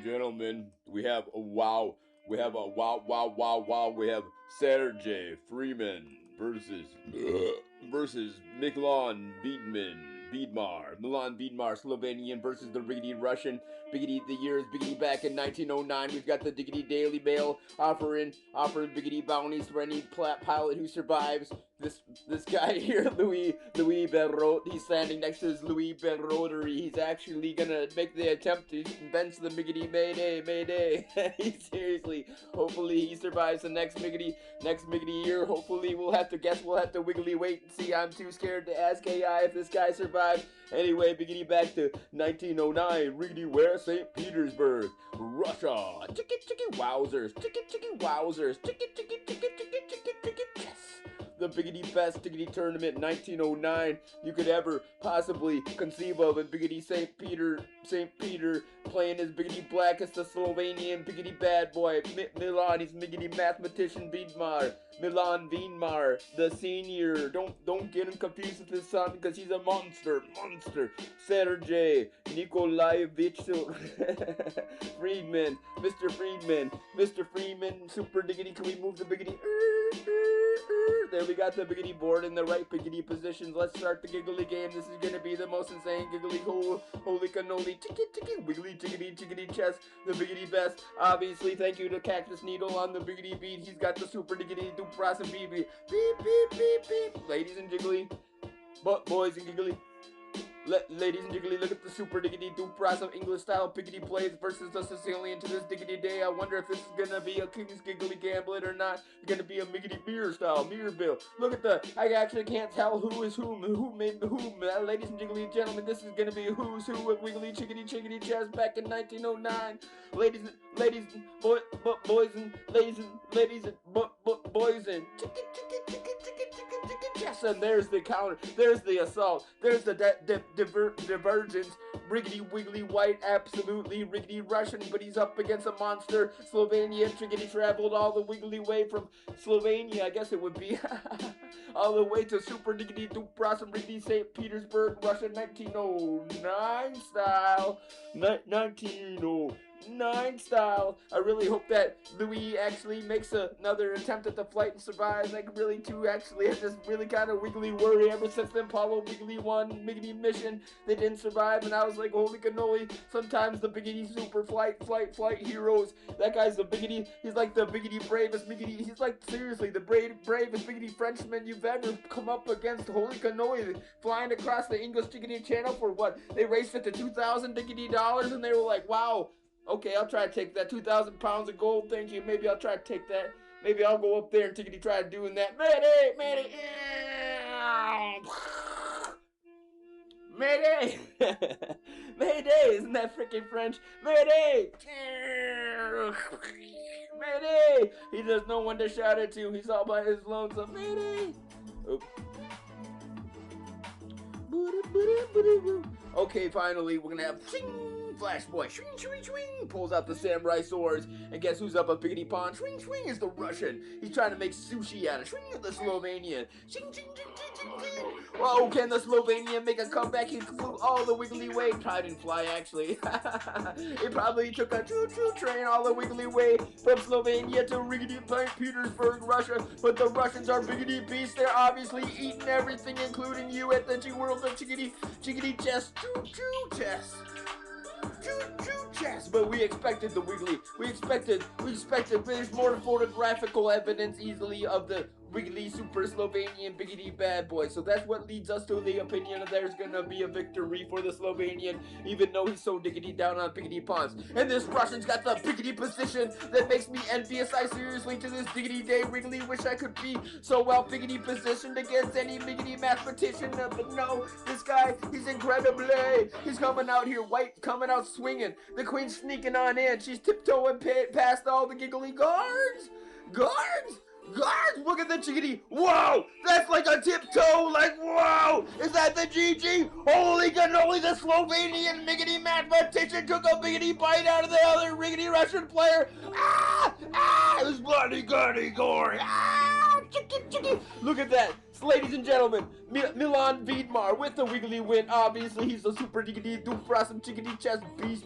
gentlemen, we have a wow. We have a wow. We have Sergey Freiman versus Milan Vidmar. Milan Vidmar, Slovenian versus the Riggedy Russian. Biggity, the year is Biggity back in 1909. We've got the Diggity Daily Mail offering Biggity bounties for any pilot who survives. This guy here, Louis Berrot, he's standing next to his Louis Berrotery. He's actually gonna make the attempt to convince the Biggity Mayday. Seriously, hopefully he survives the next Biggity year. Hopefully we'll have to wiggly wait and see. I'm too scared to ask AI if this guy survived. Anyway, Biggity back to 1909. Riggedy where? St. Petersburg, Russia. Chicky wowzers. Yes. The Biggity best Diggity tournament 1909 you could ever possibly conceive of, and Biggity St. Peter playing his Biggity blackest, the Slovenian Biggity bad boy Milan. He's Biggity mathematician Milan Vidmar, the senior. Don't get him confused with his son because he's a monster. Sergey Nikolaevich Freiman, Mr. Freiman, super Diggity. Can we move the Biggity? There we got the Biggity board in the right Biggity positions. Let's start the giggly game. This is gonna be the most insane giggly holy cannoli wiggly chickity chest. The Biggity best. Obviously, thank you to Catus Needle on the Biggity beat. He's got the super Diggity dupras and beep. Ladies and jiggly, boys and giggly. Ladies and jiggly, look at the super Diggity dupras of English style Biggity plays versus the Sicilian to this Diggity day. I wonder if this is gonna be a King's Giggly Gamblet or not. It's gonna be a Biggity mirror style mirror bill. Look at I actually can't tell who is who made whom. Ladies and jiggly gentlemen, this is gonna be a who's who of wiggly chickity chest back in 1909. Boys and yes, and there's the counter, there's the assault, there's the divergence. Riggedy wiggly white, absolutely riggedy Russian, but he's up against a monster. Slovenia, Triggity traveled all the wiggly way from Slovenia, I guess it would be, all the way to super Diggity dupras and riggedy St. Petersburg, Russia, 1909 style. 1909 style. I really hope that Louis actually makes another attempt at the flight and survives. Like really too, actually, I just really kind of wiggly worry ever since the Apollo Wiggly 1 Biggity mission. They didn't survive, and I was like, holy cannoli. Sometimes the Biggity super flight heroes. That guy's the Biggity. He's like the Biggity bravest Biggity. He's like seriously the bravest Biggity Frenchman you've ever come up against. Holy cannoli. Flying across the English Diggity Channel for what? They raced it to $2,000 Diggity dollars, and they were like, wow. Okay, I'll try to take that 2,000 pounds of gold. Thank you. Maybe I'll try to take that. Maybe I'll go up there and Tiggity try doing that. Mayday! Mayday! Mayday! Isn't that freaking French? Mayday! Mayday! He has no one to shout it to. He's all by his lonesome. Mayday! Oops. Okay, finally, we're gonna have flashboy, swing, pulls out the samurai swords, and guess who's up a Biggity pond? Swing, is the Russian. He's trying to make sushi out of the Slovenian. Oh, can the Slovenian make a comeback? He flew all the wiggly way. I didn't fly, actually. It probably took a choo-choo train all the wiggly way from Slovenia to Riggedy St. Petersburg, Russia. But the Russians are Biggity beasts. They're obviously eating everything, including you at the World of Chickity chest. Choo-choo chest. But we expected the wiggly. We expected. There's more photographical evidence easily of the wiggly super Slovenian Biggity bad boy. So that's what leads us to the opinion that there's gonna be a victory for the Slovenian, even though he's so diggity down on Biggity ponds. And this Russian's got the Biggity position that makes me envious. I seriously to this Diggity day Wrigley wish I could be so well Biggity positioned against any Biggity mathematician. But no, this guy, he's incredible. He's coming out here, white, coming out swinging. The queen's sneaking on in. She's tiptoeing past all the giggly guards. Guards, look at the chickadee. Whoa, that's like a tiptoe. Like, whoa, is that the GG? Holy cannoli, the Slovenian Biggity mathematician took a Biggity bite out of the other Riggedy Russian player. It was bloody, gory. Chicky. Look at that. ladies and gentlemen, Milan Vidmar with the wiggly win. Obviously, he's a super diggity doofrossom chickadee chest beast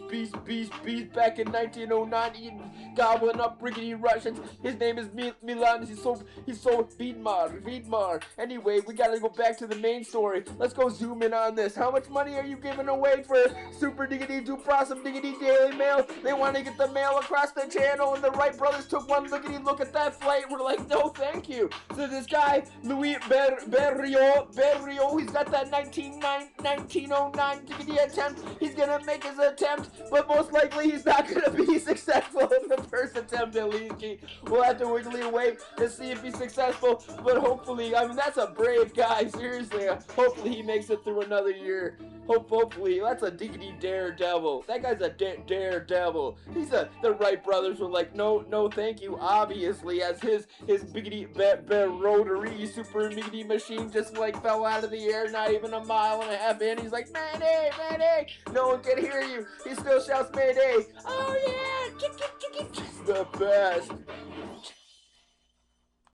back in 1909, eating, gobbling up riggedy Russians. His name is Milan. He's so Vidmar. Anyway, we gotta go back to the main story. Let's go zoom in on this. How much money are you giving away for super diggity doofrossom diggity Daily Mail? They want to get the mail across the channel, and the Wright brothers took one look at that flight. We're like, no, thank you. So this guy, Louis Berrio, he's got that 1909 diggity attempt. He's gonna make his attempt, but most likely he's not gonna be successful in the first attempt at least. We'll have to wiggly wait to see if he's successful, but hopefully, I mean, that's a brave guy, seriously. Hopefully he makes it through another year. Hopefully, that's a diggity daredevil. That guy's a daredevil. The Wright brothers were like, no, thank you. Obviously, as his biggity rotary super biggity machine just like fell out of the air, not even a mile and a half in. He's like, Mayday, Mayday! No one can hear you. He still shouts Mayday. Oh yeah, the best.